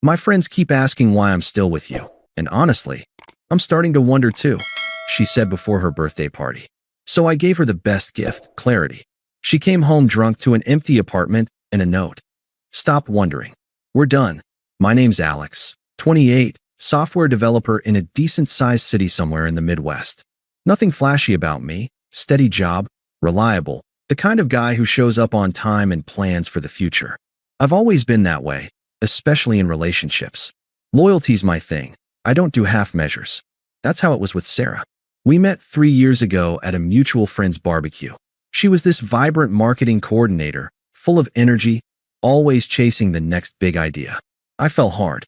My friends keep asking why I'm still with you, and honestly, I'm starting to wonder too, she said before her birthday party. So I gave her the best gift, clarity. She came home drunk to an empty apartment and a note. Stop wondering. We're done. My name's Alex, 28, software developer in a decent-sized city somewhere in the Midwest. Nothing flashy about me, steady job, reliable, the kind of guy who shows up on time and plans for the future. I've always been that way, especially in relationships. Loyalty's my thing. I don't do half measures. That's how it was with Sarah. We met 3 years ago at a mutual friend's barbecue. She was this vibrant marketing coordinator, full of energy, always chasing the next big idea. I fell hard.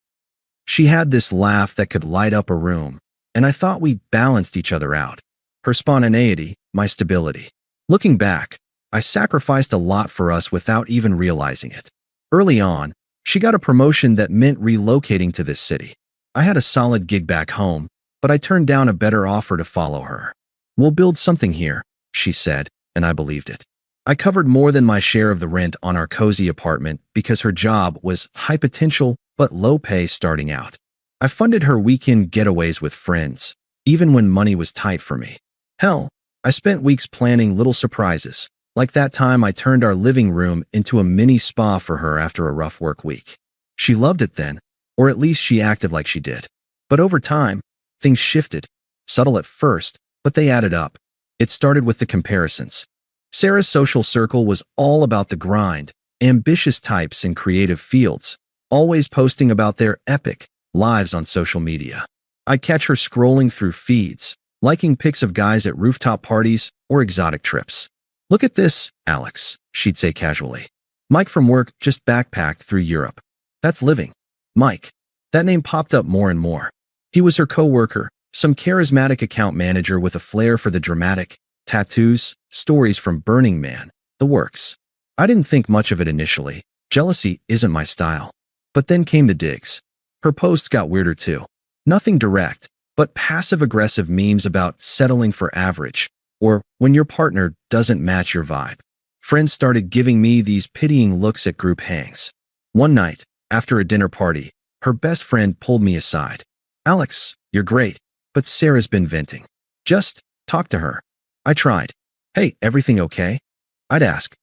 She had this laugh that could light up a room, and I thought we balanced each other out. Her spontaneity, my stability. Looking back, I sacrificed a lot for us without even realizing it. Early on, she got a promotion that meant relocating to this city. I had a solid gig back home, but I turned down a better offer to follow her. We'll build something here, she said, and I believed it. I covered more than my share of the rent on our cozy apartment because her job was high potential but low pay starting out. I funded her weekend getaways with friends, even when money was tight for me. Hell, I spent weeks planning little surprises, like that time I turned our living room into a mini spa for her after a rough work week. She loved it then, or at least she acted like she did. But over time, things shifted, subtle at first, but they added up. It started with the comparisons. Sarah's social circle was all about the grind, ambitious types in creative fields, always posting about their epic lives on social media. I'd catch her scrolling through feeds, liking pics of guys at rooftop parties or exotic trips. Look at this, Alex, she'd say casually. Mike from work just backpacked through Europe. That's living. Mike. That name popped up more and more. He was her coworker, some charismatic account manager with a flair for the dramatic, tattoos, stories from Burning Man, the works. I didn't think much of it initially. Jealousy isn't my style. But then came the digs. Her posts got weirder too. Nothing direct, but passive-aggressive memes about settling for average, or when your partner doesn't match your vibe. Friends started giving me these pitying looks at group hangs. One night, after a dinner party, her best friend pulled me aside. Alex, you're great, but Sarah's been venting. Just talk to her. I tried. Hey, everything okay? I'd ask.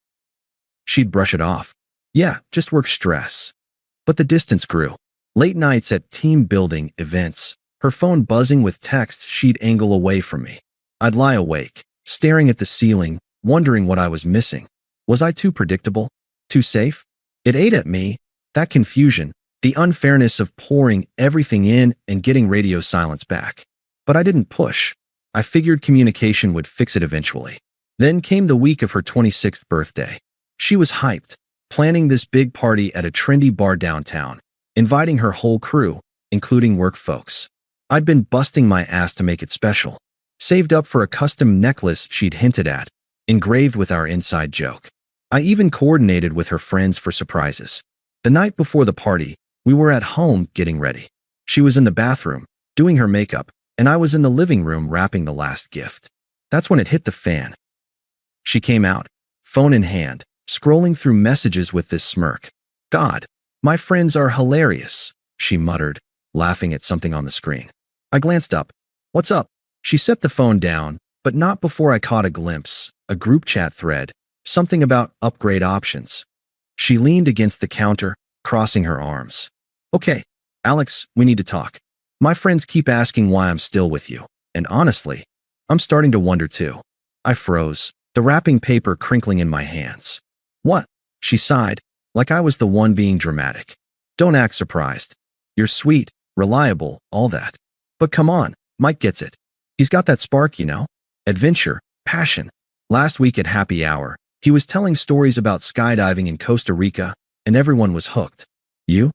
She'd brush it off. Yeah, just work stress. But the distance grew. Late nights at team building events, her phone buzzing with texts she'd angle away from me. I'd lie awake, staring at the ceiling, wondering what I was missing. Was I too predictable? Too safe? It ate at me, that confusion, the unfairness of pouring everything in and getting radio silence back. But I didn't push. I figured communication would fix it eventually. Then came the week of her 26th birthday. She was hyped, planning this big party at a trendy bar downtown, inviting her whole crew, including work folks. I'd been busting my ass to make it special. Saved up for a custom necklace she'd hinted at, engraved with our inside joke. I even coordinated with her friends for surprises. The night before the party, we were at home getting ready. She was in the bathroom, doing her makeup, and I was in the living room wrapping the last gift. That's when it hit the fan. She came out, phone in hand, scrolling through messages with this smirk. God, my friends are hilarious, she muttered, laughing at something on the screen. I glanced up. What's up? She set the phone down, but not before I caught a glimpse, a group chat thread, something about upgrade options. She leaned against the counter, crossing her arms. Okay, Alex, we need to talk. My friends keep asking why I'm still with you, and honestly, I'm starting to wonder too. I froze, the wrapping paper crinkling in my hands. What? She sighed, like I was the one being dramatic. Don't act surprised. You're sweet, reliable, all that. But come on, Mike gets it. He's got that spark, you know? Adventure, passion. Last week at happy hour, he was telling stories about skydiving in Costa Rica, and everyone was hooked. You're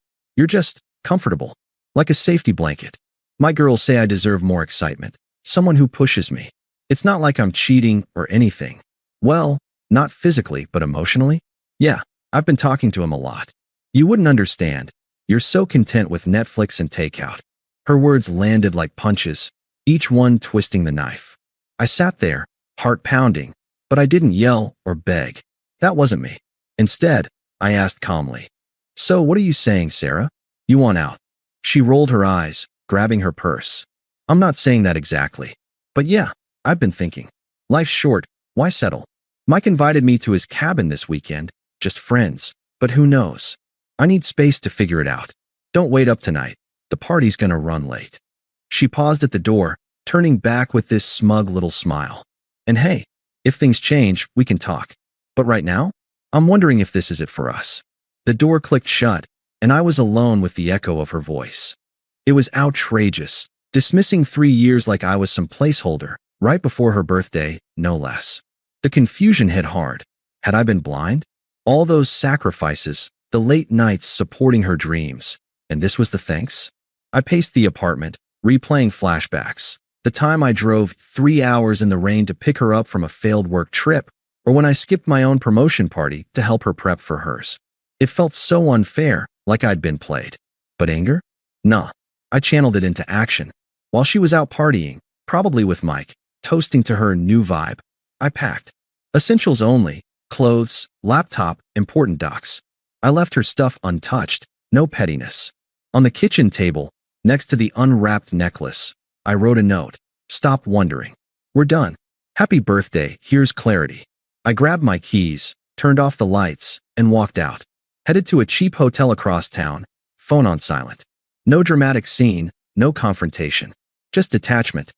just comfortable. Like a safety blanket. My girls say I deserve more excitement. Someone who pushes me. It's not like I'm cheating or anything. Well, not physically, but emotionally. Yeah, I've been talking to him a lot. You wouldn't understand. You're so content with Netflix and takeout. Her words landed like punches, each one twisting the knife. I sat there, heart pounding, but I didn't yell or beg. That wasn't me. Instead, I asked calmly, so what are you saying, Sarah? You want out. She rolled her eyes, grabbing her purse. I'm not saying that exactly. But yeah, I've been thinking. Life's short, why settle? Mike invited me to his cabin this weekend, just friends, but who knows? I need space to figure it out. Don't wait up tonight. The party's gonna run late. She paused at the door, turning back with this smug little smile. And hey, if things change, we can talk. But right now, I'm wondering if this is it for us. The door clicked shut, and I was alone with the echo of her voice. It was outrageous, dismissing 3 years like I was some placeholder, right before her birthday, no less. The confusion hit hard. Had I been blind? All those sacrifices, the late nights supporting her dreams, and this was the thanks? I paced the apartment, replaying flashbacks. The time I drove 3 hours in the rain to pick her up from a failed work trip, or when I skipped my own promotion party to help her prep for hers. It felt so unfair, like I'd been played. But anger? Nah. I channeled it into action. While she was out partying, probably with Mike, toasting to her new vibe, I packed. Essentials only, clothes, laptop, important docs. I left her stuff untouched, no pettiness. On the kitchen table, next to the unwrapped necklace, I wrote a note. Stop wondering. We're done. Happy birthday, here's clarity. I grabbed my keys, turned off the lights, and walked out. Headed to a cheap hotel across town, phone on silent. No dramatic scene, no confrontation. Just detachment.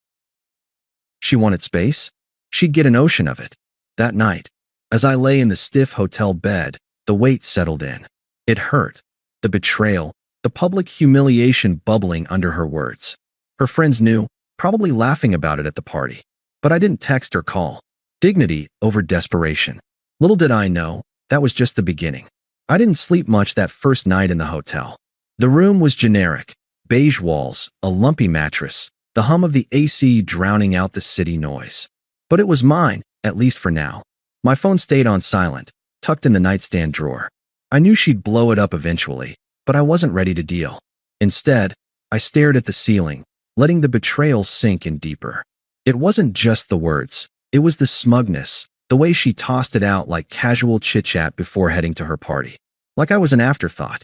She wanted space? She'd get an ocean of it. That night, as I lay in the stiff hotel bed, the weight settled in. It hurt. The betrayal, the public humiliation bubbling under her words. Her friends knew, probably laughing about it at the party. But I didn't text or call. Dignity over desperation. Little did I know, that was just the beginning. I didn't sleep much that first night in the hotel. The room was generic. Beige walls, a lumpy mattress, the hum of the AC drowning out the city noise. But it was mine, at least for now. My phone stayed on silent, tucked in the nightstand drawer. I knew she'd blow it up eventually, but I wasn't ready to deal. Instead, I stared at the ceiling, letting the betrayal sink in deeper. It wasn't just the words, it was the smugness, the way she tossed it out like casual chit-chat before heading to her party. Like I was an afterthought.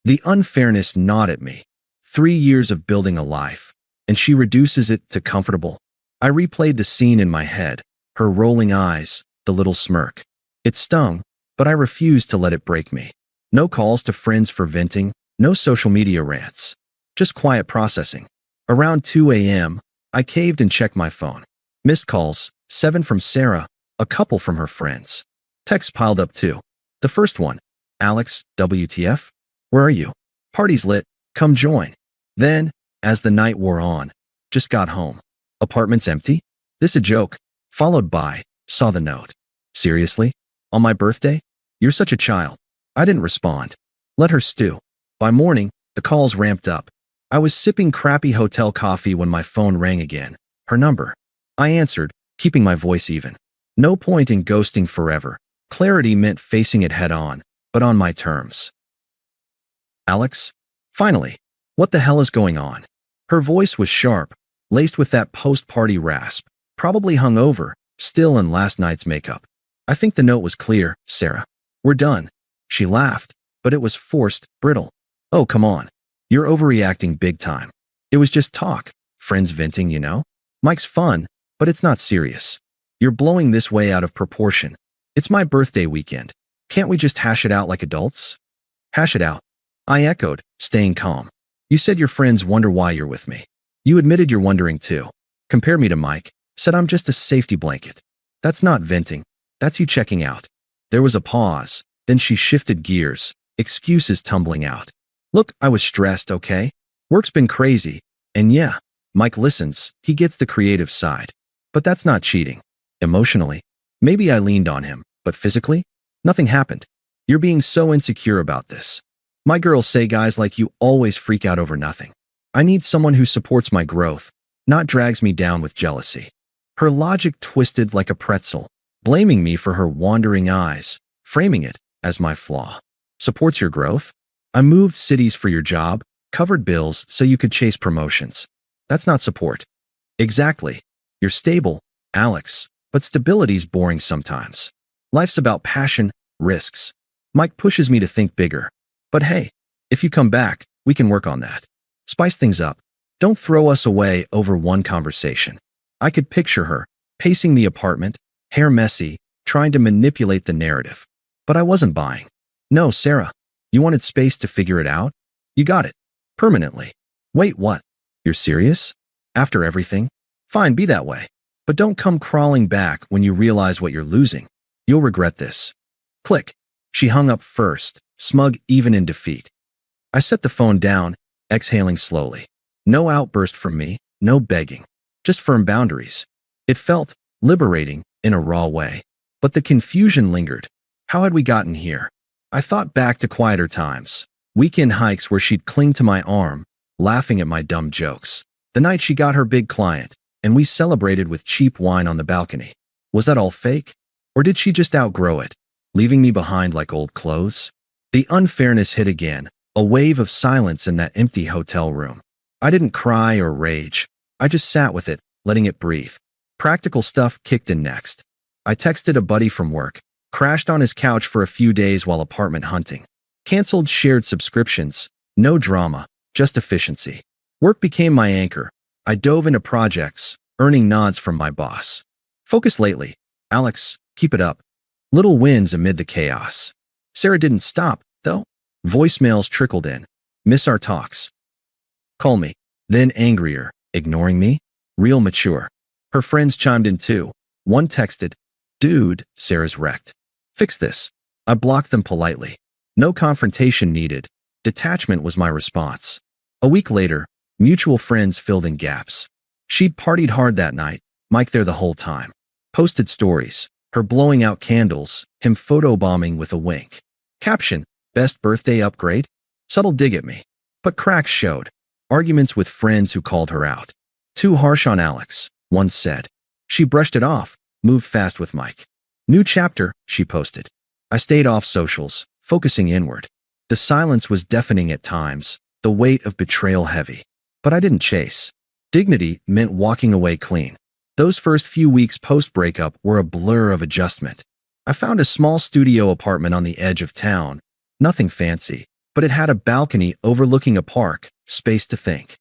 The unfairness gnawed at me. 3 years of building a life, and she reduces it to comfortable. I replayed the scene in my head, her rolling eyes, the little smirk. It stung, but I refused to let it break me. No calls to friends for venting, no social media rants. Just quiet processing. Around 2 a.m., I caved and checked my phone. Missed calls, 7 from Sarah, a couple from her friends. Texts piled up too. The first one, Alex, WTF? Where are you? Party's lit, come join. Then, as the night wore on, just got home. Apartment's empty? This a joke? Followed by, saw the note. Seriously? On my birthday? You're such a child. I didn't respond. Let her stew. By morning, the calls ramped up. I was sipping crappy hotel coffee when my phone rang again. Her number. I answered, keeping my voice even. No point in ghosting forever. Clarity meant facing it head on, but on my terms. Alex? Finally. What the hell is going on? Her voice was sharp, laced with that post-party rasp, probably hungover, still in last night's makeup. I think the note was clear, Sarah. We're done. She laughed, but it was forced, brittle. Oh, come on. You're overreacting big time. It was just talk. Friends venting, you know? Mike's fun, but it's not serious. You're blowing this way out of proportion. It's my birthday weekend. Can't we just hash it out like adults? Hash it out. I echoed, staying calm. You said your friends wonder why you're with me. You admitted you're wondering too. Compared me to Mike, said I'm just a safety blanket. That's not venting. That's you checking out. There was a pause. Then she shifted gears, excuses tumbling out. Look, I was stressed, okay? Work's been crazy. And yeah, Mike listens. He gets the creative side. But that's not cheating. Emotionally, maybe I leaned on him, but physically, nothing happened. You're being so insecure about this. My girls say guys like you always freak out over nothing. I need someone who supports my growth, not drags me down with jealousy. Her logic twisted like a pretzel, blaming me for her wandering eyes, framing it as my flaw. Supports your growth? I moved cities for your job, covered bills so you could chase promotions. That's not support. Exactly. You're stable, Alex, but stability's boring sometimes. Life's about passion, risks. Mike pushes me to think bigger. But hey, if you come back, We can work on that. Spice things up. Don't throw us away over one conversation. I could picture her, pacing the apartment, hair messy, trying to manipulate the narrative. But I wasn't buying. No, Sarah. You wanted space to figure it out? You got it. Permanently. Wait, what? You're serious? After everything? Fine, be that way. But don't come crawling back when you realize what you're losing. You'll regret this. Click. She hung up first, smug even in defeat. I set the phone down, exhaling slowly. No outburst from me, no begging. Just firm boundaries. It felt liberating in a raw way. But the confusion lingered. How had we gotten here? I thought back to quieter times. Weekend hikes where she'd cling to my arm, laughing at my dumb jokes. The night she got her big client, and we celebrated with cheap wine on the balcony. Was that all fake? Or did she just outgrow it, leaving me behind like old clothes? The unfairness hit again, a wave of silence in that empty hotel room. I didn't cry or rage. I just sat with it, letting it breathe. Practical stuff kicked in next. I texted a buddy from work, crashed on his couch for a few days while apartment hunting. Canceled shared subscriptions. No drama, just efficiency. Work became my anchor. I dove into projects, earning nods from my boss. Focus lately. Alex, keep it up. Little wins amid the chaos. Sarah didn't stop, though. Voicemails trickled in. Miss our talks. Call me. Then angrier. Ignoring me? Real mature. Her friends chimed in too. One texted, "Dude, Sarah's wrecked. Fix this." I blocked them politely. No confrontation needed. Detachment was my response. A week later, mutual friends filled in gaps. She'd partied hard that night, Mike there the whole time. Posted stories, her blowing out candles, him photobombing with a wink. Caption, "Best birthday upgrade?" Subtle dig at me. But cracks showed. Arguments with friends who called her out. "Too harsh on Alex," one said. She brushed it off, moved fast with Mike. "New chapter," she posted. I stayed off socials, focusing inward. The silence was deafening at times, the weight of betrayal heavy. But I didn't chase. Dignity meant walking away clean. Those first few weeks post-breakup were a blur of adjustment. I found a small studio apartment on the edge of town. Nothing fancy, but it had a balcony overlooking a park, space to think.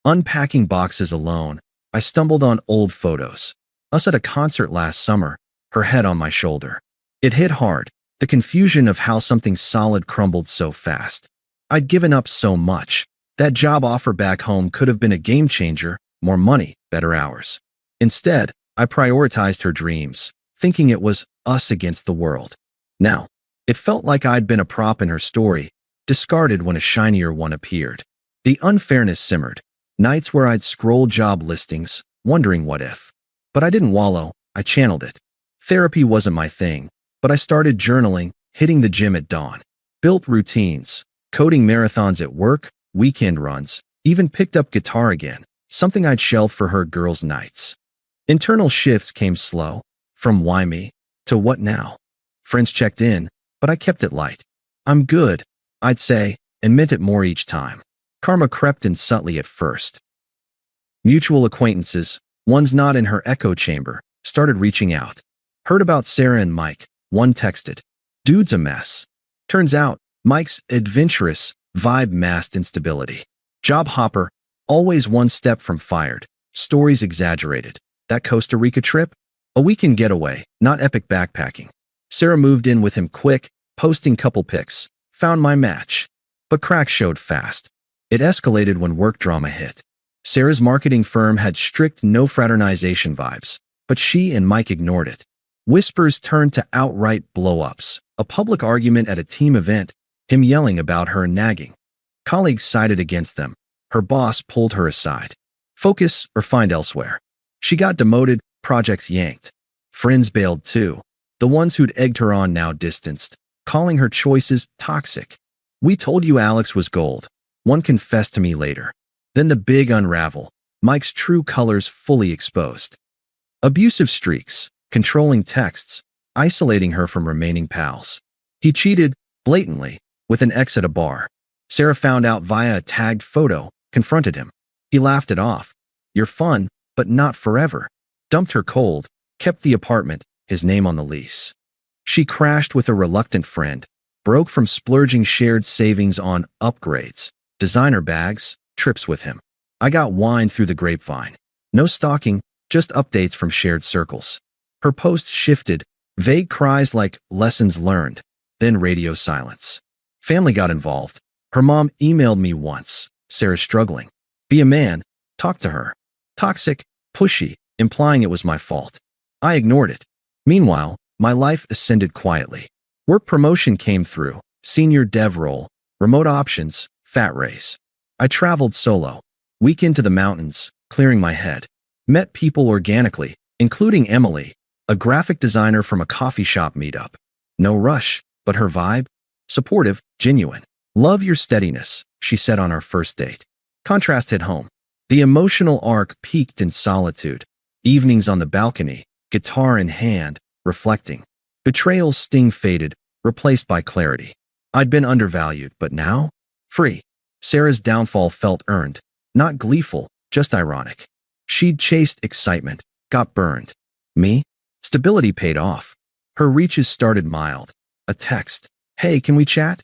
Unpacking boxes alone, I stumbled on old photos. Us at a concert last summer, her head on my shoulder. It hit hard, the confusion of how something solid crumbled so fast. I'd given up so much. That job offer back home could have been a game changer, more money, better hours. Instead, I prioritized her dreams, thinking it was us against the world. Now, it felt like I'd been a prop in her story, discarded when a shinier one appeared. The unfairness simmered. Nights where I'd scroll job listings, wondering what if. But I didn't wallow, I channeled it. Therapy wasn't my thing, but I started journaling, hitting the gym at dawn. Built routines, coding marathons at work, weekend runs, even picked up guitar again, something I'd shelved for her girls' nights. Internal shifts came slow, from why me to what now. Friends checked in, but I kept it light. I'm good, I'd say, and meant it more each time. Karma crept in subtly at first. Mutual acquaintances, ones not in her echo chamber, started reaching out. Heard about Sarah and Mike, one texted. "Dude's a mess." Turns out, Mike's adventurous vibe masked instability. Job hopper, always one step from fired. Stories exaggerated. That Costa Rica trip? A weekend getaway, not epic backpacking. Sarah moved in with him quick, posting couple pics. Found my match. But cracks showed fast. It escalated when work drama hit. Sarah's marketing firm had strict no fraternization vibes, but she and Mike ignored it. Whispers turned to outright blow-ups. A public argument at a team event, him yelling about her and nagging. Colleagues sided against them. Her boss pulled her aside. Focus or find elsewhere. She got demoted, projects yanked. Friends bailed too. The ones who'd egged her on now distanced, calling her choices toxic. "We told you Alex was gold," one confessed to me later. Then the big unravel, Mike's true colors fully exposed. Abusive streaks, controlling texts, isolating her from remaining pals. He cheated, blatantly, with an ex at a bar. Sarah found out via a tagged photo, confronted him. He laughed it off. "You're fun, but not forever." Dumped her cold, kept the apartment, his name on the lease. She crashed with a reluctant friend, broke from splurging shared savings on upgrades. designer bags, trips with him. I got wine through the grapevine. No stalking, just updates from shared circles. Her posts shifted, vague cries like lessons learned, then radio silence. Family got involved. Her mom emailed me once. Sarah's struggling. Be a man. Talk to her. Toxic, pushy, implying it was my fault. I ignored it. Meanwhile, my life ascended quietly. Work promotion came through, senior dev role, remote options, fat raise. I traveled solo, week into the mountains, clearing my head. Met people organically, including Emily, a graphic designer from a coffee shop meetup. No rush, but her vibe? Supportive, genuine. Love your steadiness, she said on our first date. Contrast hit home. The emotional arc peaked in solitude. Evenings on the balcony, guitar in hand, reflecting. Betrayal's sting faded, replaced by clarity. I'd been undervalued, but now? Free. Sarah's downfall felt earned, not gleeful, just ironic. She'd chased excitement, got burned. Me? Stability paid off. Her reaches started mild. A text. Hey, can we chat?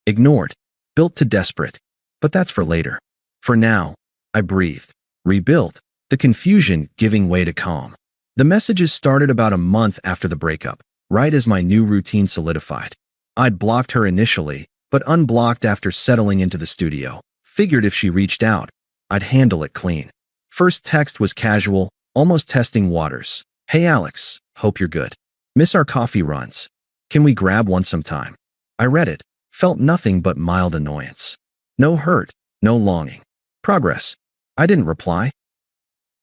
Ignored. Built to desperate. But that's for later. For now, I breathed. Rebuilt. The confusion giving way to calm. The messages started about a month after the breakup, right as my new routine solidified. I'd blocked her initially, but unblocked after settling into the studio. Figured if she reached out, I'd handle it clean. First text was casual, almost testing waters. Hey Alex, hope you're good. Miss our coffee runs. Can we grab one sometime? I read it, felt nothing but mild annoyance. No hurt, no longing. Progress. I didn't reply.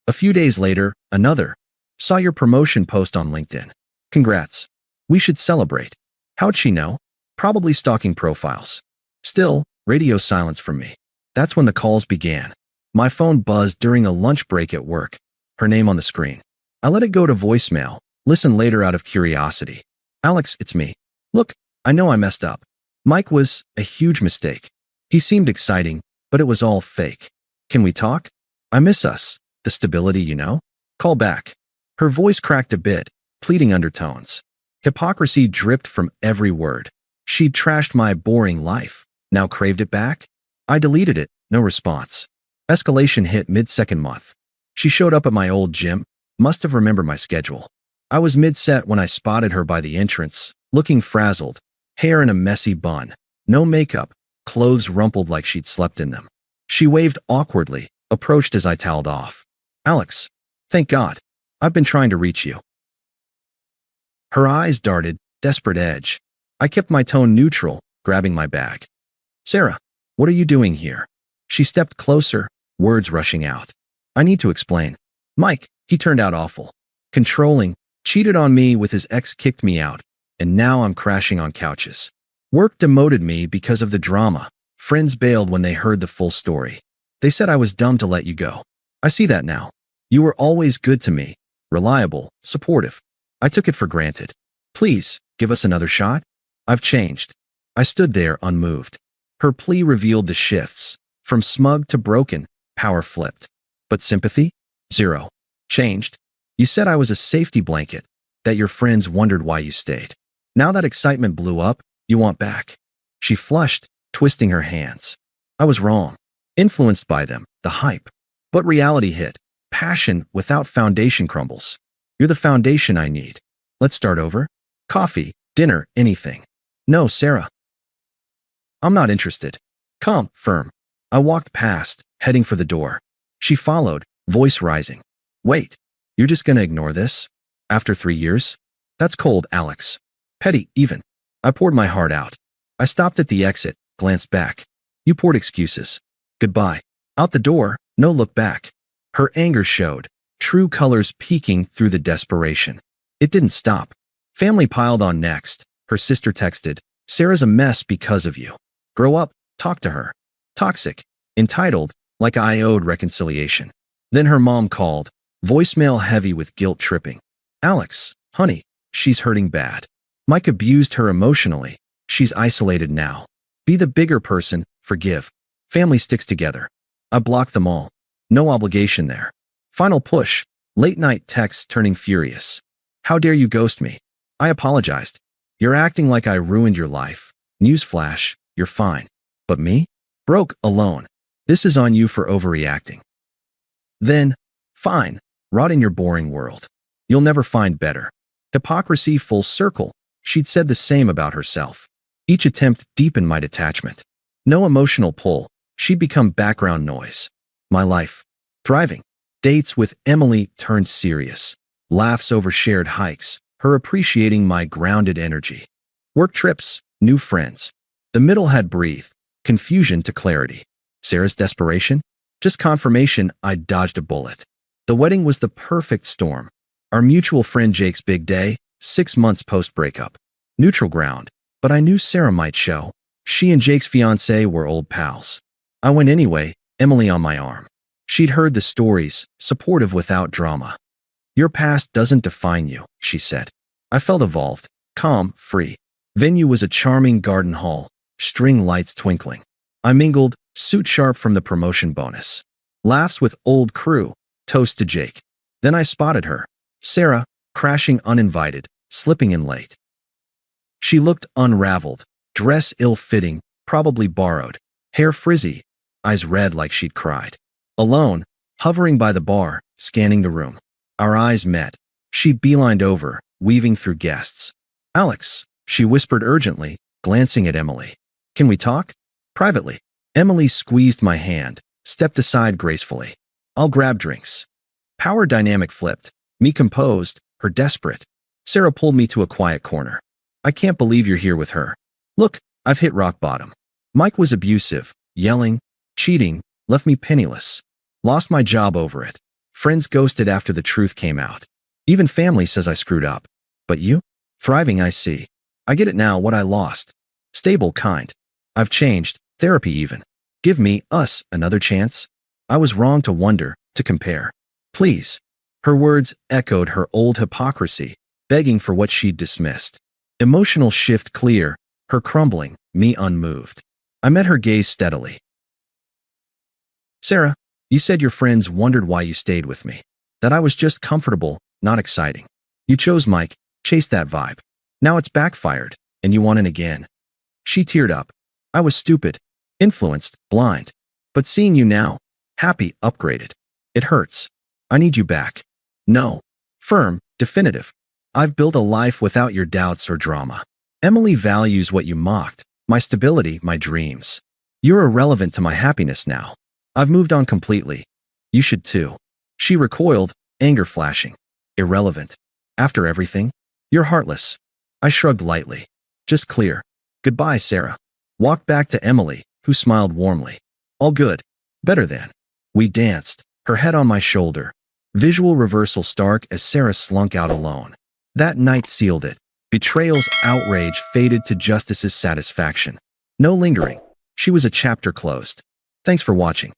A few days later, another. Saw your promotion post on LinkedIn. Congrats. We should celebrate. How'd she know? Probably stalking profiles. Still, radio silence from me. That's when the calls began. My phone buzzed during a lunch break at work. Her name on the screen. I let it go to voicemail. Listen later out of curiosity. Alex, it's me. Look, I know I messed up. Mike was a huge mistake. He seemed exciting, but it was all fake. Can we talk? I miss us. The stability, you know? Call back. Her voice cracked a bit, pleading undertones. Hypocrisy dripped from every word. She'd trashed my boring life. Now craved it back? I deleted it, no response. Escalation hit mid-second month. She showed up at my old gym, must have remembered my schedule. I was mid-set when I spotted her by the entrance, looking frazzled, hair in a messy bun, no makeup, clothes rumpled like she'd slept in them. She waved awkwardly, approached as I toweled off. Alex, thank God. I've been trying to reach you. Her eyes darted, desperate edge. I kept my tone neutral, grabbing my bag. Sarah, what are you doing here? She stepped closer, words rushing out. I need to explain. Mike, he turned out awful. Controlling, cheated on me with his ex, kicked me out, and now I'm crashing on couches. Work demoted me because of the drama. Friends bailed when they heard the full story. They said I was dumb to let you go. I see that now. You were always good to me, reliable, supportive. I took it for granted. Please, give us another shot. I've changed. I stood there unmoved. Her plea revealed the shifts. From smug to broken, power flipped. But sympathy? Zero. Changed. You said I was a safety blanket, that your friends wondered why you stayed. Now that excitement blew up, you want back. She flushed, twisting her hands. I was wrong. Influenced by them, the hype. But reality hit. Passion without foundation crumbles. You're the foundation I need. Let's start over. Coffee, dinner, anything. No, Sarah. I'm not interested. Calm, firm. I walked past, heading for the door. She followed, voice rising. Wait, you're just gonna ignore this? After 3 years? That's cold, Alex. Petty, even. I poured my heart out. I stopped at the exit, glanced back. You poured excuses. Goodbye. Out the door, no look back. Her anger showed, true colors peeking through the desperation. It didn't stop. Family piled on next. Her sister texted, Sarah's a mess because of you. Grow up, talk to her. Toxic, entitled, like I owed reconciliation. Then her mom called, voicemail heavy with guilt tripping. Alex, honey, she's hurting bad. Mike abused her emotionally. She's isolated now. Be the bigger person, forgive. Family sticks together. I blocked them all. No obligation there. Final push. Late night texts turning furious. How dare you ghost me? I apologized. You're acting like I ruined your life. Newsflash, you're fine. But me? Broke, alone. This is on you for overreacting. Then, fine, rot in your boring world. You'll never find better. Hypocrisy full circle. She'd said the same about herself. Each attempt deepened my detachment. No emotional pull. She'd become background noise. My life. Thriving. Dates with Emily turned serious. Laughs over shared hikes. Her appreciating my grounded energy. Work trips. New friends. The middle had breathed. Confusion to clarity. Sarah's desperation? Just confirmation I'd dodged a bullet. The wedding was the perfect storm. Our mutual friend Jake's big day, 6 months post-breakup. Neutral ground, but I knew Sarah might show. She and Jake's fiancé were old pals. I went anyway, Emily on my arm. She'd heard the stories, supportive without drama. Your past doesn't define you, she said. I felt evolved, calm, free. Venue was a charming garden hall, string lights twinkling. I mingled, suit sharp from the promotion bonus. Laughs with old crew, toast to Jake. Then I spotted her, Sarah, crashing uninvited, slipping in late. She looked unraveled, dress ill-fitting, probably borrowed, hair frizzy, eyes red like she'd cried. Alone, hovering by the bar, scanning the room. Our eyes met. She beelined over, weaving through guests. Alex, she whispered urgently, glancing at Emily. Can we talk? Privately. Emily squeezed my hand, stepped aside gracefully. I'll grab drinks. Power dynamic flipped. Me composed, her desperate. Sarah pulled me to a quiet corner. I can't believe you're here with her. Look, I've hit rock bottom. Mike was abusive, yelling, cheating, left me penniless. Lost my job over it. Friends ghosted after the truth came out. Even family says I screwed up. But you? Thriving, I see. I get it now, what I lost. Stable, kind. I've changed, therapy even. Give me, us, another chance. I was wrong to wonder, to compare. Please. Her words echoed her old hypocrisy, begging for what she'd dismissed. Emotional shift clear, her crumbling, me unmoved. I met her gaze steadily. Sarah, you said your friends wondered why you stayed with me. That I was just comfortable, not exciting. You chose Mike, chased that vibe. Now it's backfired, and you want in again. She teared up. I was stupid, influenced, blind. But seeing you now, happy, upgraded. It hurts. I need you back. No. Firm, definitive. I've built a life without your doubts or drama. Emily values what you mocked, my stability, my dreams. You're irrelevant to my happiness now. I've moved on completely. You should too. She recoiled, anger flashing. Irrelevant. After everything? You're heartless. I shrugged lightly. Just clear. Goodbye, Sarah. Walked back to Emily, who smiled warmly. All good. Better than. We danced, her head on my shoulder. Visual reversal stark as Sarah slunk out alone. That night sealed it. Betrayal's outrage faded to justice's satisfaction. No lingering. She was a chapter closed. Thanks for watching.